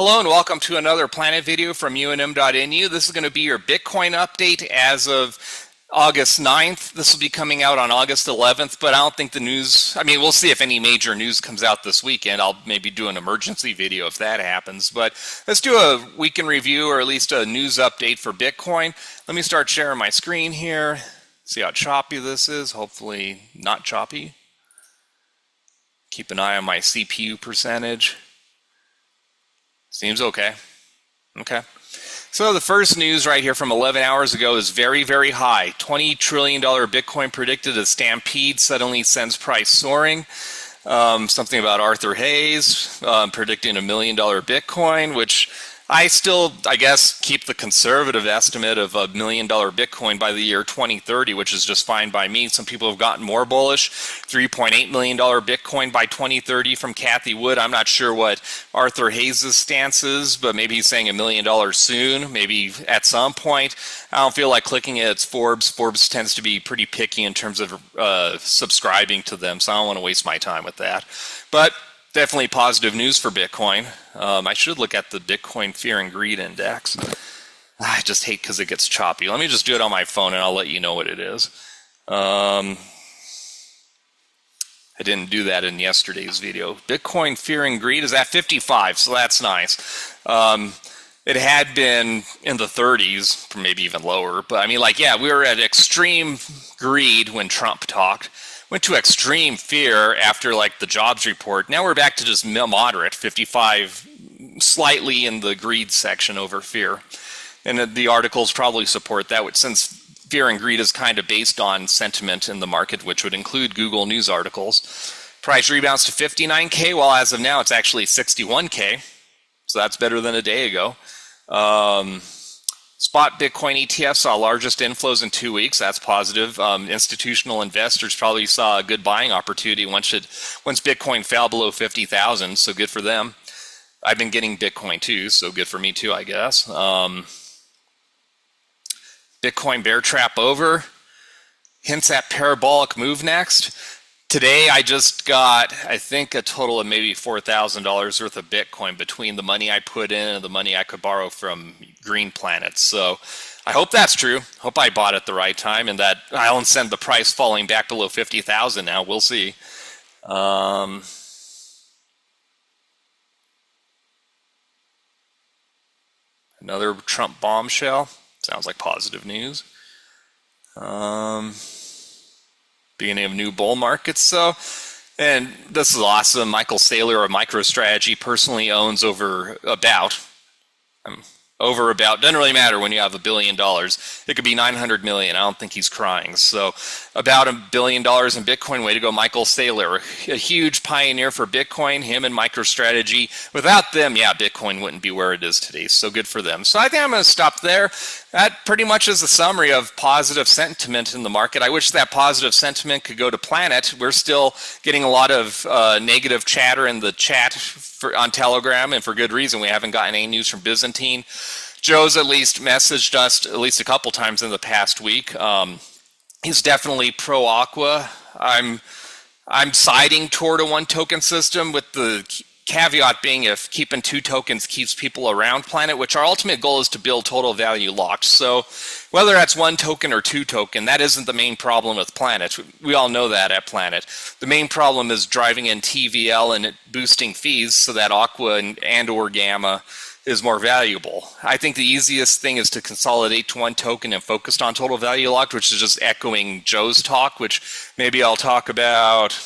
Hello and welcome to another Planet video from UNM.nu. This is going to be your Bitcoin update as of August 9th. This will be coming out on August 11th, but I don't think the news, we'll see if any major news comes out this weekend. I'll maybe do an emergency video if that happens, but let's do a weekend review or at least a news update for Bitcoin. Let me start sharing my screen here. See how choppy this is. Hopefully not choppy. Keep an eye on my CPU percentage. Seems okay. Okay. So the first news right here from 11 hours ago is very, very high. $20 trillion Bitcoin predicted a stampede suddenly sends price soaring. Something about Arthur Hayes predicting $1 million Bitcoin, which I still, I guess, keep the conservative estimate of $1 million Bitcoin by the year 2030, which is just fine by me. Some people have gotten more bullish. $3.8 million Bitcoin by 2030 from Kathy Wood. I'm not sure what Arthur Hayes' stance is, but maybe he's saying $1 million soon, maybe at some point. I don't feel like clicking it. It's Forbes. Forbes tends to be pretty picky in terms of subscribing to them, so I don't want to waste my time with that. But definitely positive news for Bitcoin. I should look at the Bitcoin Fear and Greed Index. I just hate because it gets choppy. Let me just do it on my phone and I'll let you know what it is. I didn't do that in yesterday's video. Bitcoin Fear and Greed is at 55, so that's nice. It had been in the 30s, maybe even lower. But we were at extreme greed when Trump talked. Went to extreme fear after the jobs report. Now we're back to just moderate, 55, slightly in the greed section over fear. And the articles probably support that, since fear and greed is kind of based on sentiment in the market, which would include Google News articles. Price rebounds to 59K, while as of now it's actually 61K. So that's better than a day ago. Spot Bitcoin ETF saw largest inflows in 2 weeks. That's positive. Institutional investors probably saw a good buying opportunity once Bitcoin fell below 50,000. So good for them. I've been getting Bitcoin too, so good for me too, I guess. Bitcoin bear trap over. Hints at parabolic move next. Today I just got, I think, a total of maybe $4,000 worth of Bitcoin between the money I put in and the money I could borrow from Green Planet. So I hope that's true. Hope I bought at the right time and that I'll send the price falling back below 50,000 now. We'll see. Another Trump bombshell. Sounds like positive news. Beginning of new bull markets. And this is awesome. Michael Saylor of MicroStrategy personally owns over about, doesn't really matter when you have $1 billion. It could be 900 million. I don't think he's crying. So about $1 billion in Bitcoin. Way to go, Michael Saylor. A huge pioneer for Bitcoin, him and MicroStrategy. Without them, Bitcoin wouldn't be where it is today. So good for them. So I think I'm going to stop there. That pretty much is a summary of positive sentiment in the market. I wish that positive sentiment could go to Planet. We're still getting a lot of negative chatter in the chat on Telegram, and for good reason. We haven't gotten any news from Byzantine. Joe's at least messaged us at least a couple times in the past week. He's definitely pro Aqua. I'm siding toward a one token system, with the caveat being if keeping 2 tokens keeps people around Planet, which our ultimate goal is to build total value locked. So whether that's 1 token or 2 token, that isn't the main problem with Planet. We all know that at Planet. The main problem is driving in TVL and boosting fees so that Aqua and or Gamma is more valuable. I think the easiest thing is to consolidate to 1 token and focus on total value locked, which is just echoing Joe's talk, which maybe I'll talk about,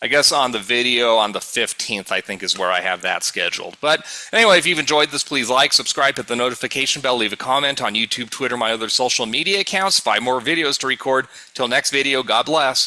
I guess, on the video on the 15th, I think is where I have that scheduled. But anyway, if you've enjoyed this, please like, subscribe, hit the notification bell, leave a comment on YouTube, Twitter, my other social media accounts. 5 more videos to record. Till next video, God bless.